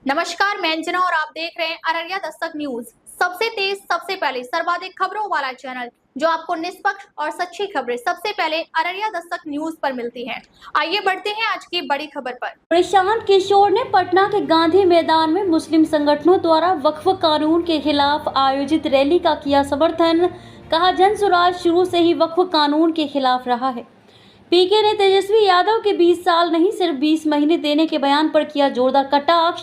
नमस्कार, मैं अंजना और आप देख रहे हैं अररिया दस्तक न्यूज। सबसे तेज, सबसे पहले, सर्वाधिक खबरों वाला चैनल जो आपको निष्पक्ष और सच्ची खबरें सबसे पहले अररिया दस्तक न्यूज पर मिलती हैं। आइए बढ़ते हैं आज की बड़ी खबर पर। प्रशांत किशोर ने पटना के गांधी मैदान में मुस्लिम संगठनों द्वारा वक्फ कानून के खिलाफ आयोजित रैली का किया समर्थन। कहा, जन स्वराज शुरू से ही वक्फ कानून के खिलाफ रहा है। पीके ने तेजस्वी यादव के 20 साल नहीं सिर्फ 20 महीने देने के बयान पर किया जोरदार कटाक्ष।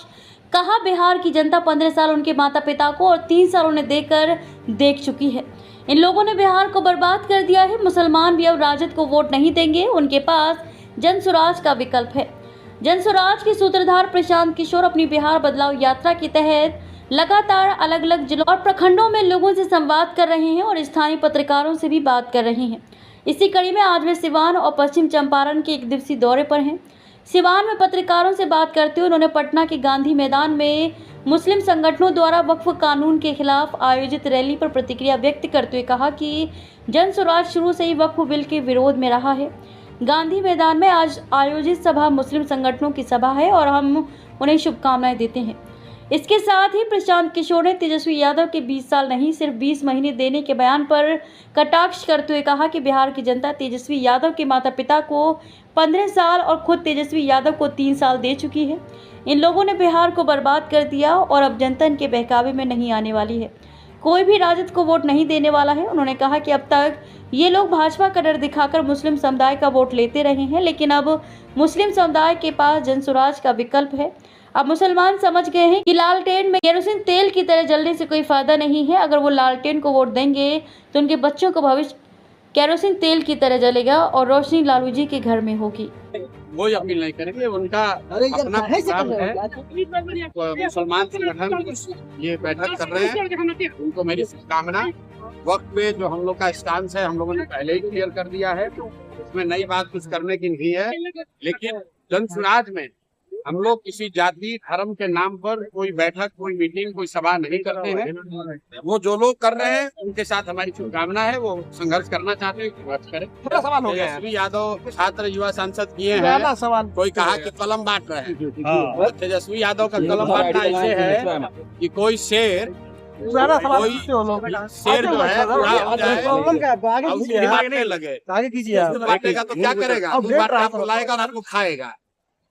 कहा, बिहार की जनता 15 साल उनके माता पिता को और 3 साल उन्हें देकर देख चुकी है। इन लोगों ने बिहार को बर्बाद कर दिया है। मुसलमान भी अब राजद को वोट नहीं देंगे, उनके पास जन स्वराज का विकल्प है। जन स्वराज के सूत्रधार प्रशांत किशोर अपनी बिहार बदलाव यात्रा के तहत लगातार अलग अलग जिलों और प्रखंडों में लोगों से संवाद कर रहे हैं और स्थानीय पत्रकारों से भी बात कर रहे हैं। इसी कड़ी में आज वे सिवान और पश्चिम चंपारण के 1 दिवसीय दौरे पर हैं। सिवान में पत्रकारों से बात करते हुए उन्होंने पटना के गांधी मैदान में मुस्लिम संगठनों द्वारा वक्फ कानून के खिलाफ आयोजित रैली पर प्रतिक्रिया व्यक्त करते हुए कहा कि जन स्वराज शुरू से ही वक्फ बिल के विरोध में रहा है। गांधी मैदान में आज आयोजित सभा मुस्लिम संगठनों की सभा है और हम उन्हें शुभकामनाएं देते हैं। इसके साथ ही प्रशांत किशोर ने तेजस्वी यादव के 20 साल नहीं सिर्फ 20 महीने देने के बयान पर कटाक्ष करते हुए कहा कि बिहार की जनता तेजस्वी यादव के माता पिता को 15 साल और खुद तेजस्वी यादव को 3 साल दे चुकी है। इन लोगों ने बिहार को बर्बाद कर दिया और अब जनता इनके बहकावे में नहीं आने वाली है। कोई भी राजद को वोट नहीं देने वाला है। उन्होंने कहा कि अब तक ये लोग भाजपा का डर दिखाकर मुस्लिम समुदाय का वोट लेते रहे हैं, लेकिन अब मुस्लिम समुदाय के पास जन स्वराज का विकल्प है। अब मुसलमान समझ गए हैं कि लालटेन में केरोसिन तेल की तरह जलने से कोई फायदा नहीं है। अगर वो लालटेन को वोट देंगे तो उनके बच्चों का भविष्य केरोसिन तेल की तरह जलेगा और रोशनी लालू जी के घर में होगी। वो अपील नहीं करेंगे, उनका अपना प्रोग्राम है। मुसलमान संगठन ये बैठक कर रहे हैं, उनको मेरी शुभकामना। वक्त में जो हम लोग का स्टांस है हम लोगों ने पहले ही क्लियर कर दिया है, उसमें नई बात कुछ करने की नहीं है। लेकिन जन स्वराज में हम लोग किसी जाति धर्म के नाम पर कोई बैठक, कोई मीटिंग, कोई सभा नहीं करते हैं। वो जो लोग कर रहे हैं उनके साथ हमारी शुभकामना है। वो संघर्ष करना चाहते हैं, संघर्ष करें। सवाल हो गया तेजस्वी यादव छात्र युवा सांसद किए हैं, कोई कहा कि कलम बांट रहे हैं। तेजस्वी यादव का कलम बांटना ऐसे है कि कोई शेर जो है पूरा हो जाए और उसके दिमाग नहीं लगे, बांटेगा तो क्या करेगा? आपको लाएगा और आपको खाएगा।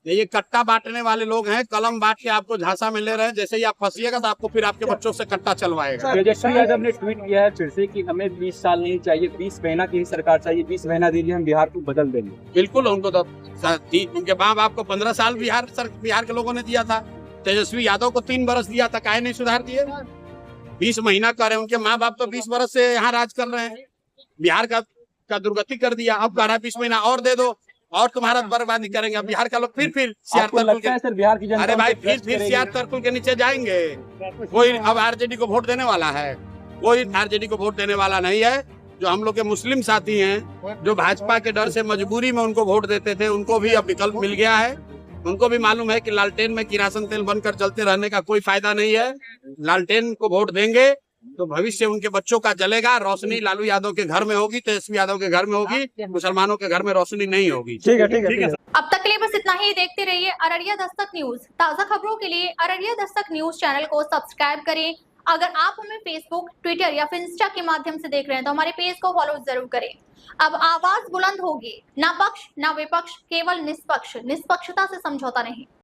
ये कट्टा बांटने वाले लोग हैं, कलम बांट के आपको झांसा में ले रहे हैं। जैसे ही आप फंसिएगा तो आपको फिर आपके बच्चों से कट्टा चलवाएगा। तेजस्वी यादव ने ट्वीट किया है फिर से कि हमें 20 साल नहीं चाहिए, 20 महीना की सरकार चाहिए। 20 महीना दीजिए, हम बिहार को बदल देंगे। बिल्कुल, उनको तो उनके माँ बाप को 15 साल बिहार के लोगों ने दिया था। तेजस्वी यादव को 3 बरस दिया था, काहे नहीं सुधार दिए? 20 महीना कर रहे हैं, उनके माँ बाप तो 20 बरस से यहाँ राज कर रहे हैं। बिहार का दुर्गति कर दिया। अब कह रहा है 20 महीना और दे दो और तुम्हारा बर्बादी करेंगे। बिहार का लोग फिर बिहार की जनता, अरे भाई, फिर सियार तर्कुल के नीचे जाएंगे। कोई अब आरजेडी को वोट देने वाला है? कोई आरजेडी को वोट देने वाला नहीं है। जो हम लोग के मुस्लिम साथी हैं, जो भाजपा के डर से मजबूरी में उनको वोट देते थे, उनको भी अब विकल्प मिल गया है। उनको भी मालूम है कि लालटेन में किरासन तेल बनकर चलते रहने का कोई फायदा नहीं है। लालटेन को वोट देंगे तो भविष्य उनके बच्चों का जलेगा। रोशनी लालू यादव के घर में होगी, तेजस्वी यादव के घर में होगी, मुसलमानों के घर में रोशनी नहीं होगी। ठीक है। अब तक के लिए बस इतना ही। देखते रहिए अररिया दस्तक न्यूज। ताज़ा खबरों के लिए अररिया दस्तक न्यूज चैनल को सब्सक्राइब करें। अगर आप हमें फेसबुक, ट्विटर या फिर इंस्टा के माध्यम से देख रहे हैं तो हमारे पेज को फॉलो जरूर करें। अब आवाज बुलंद होगी, ना पक्ष ना विपक्ष, केवल निष्पक्ष, निष्पक्षता से समझौता नहीं।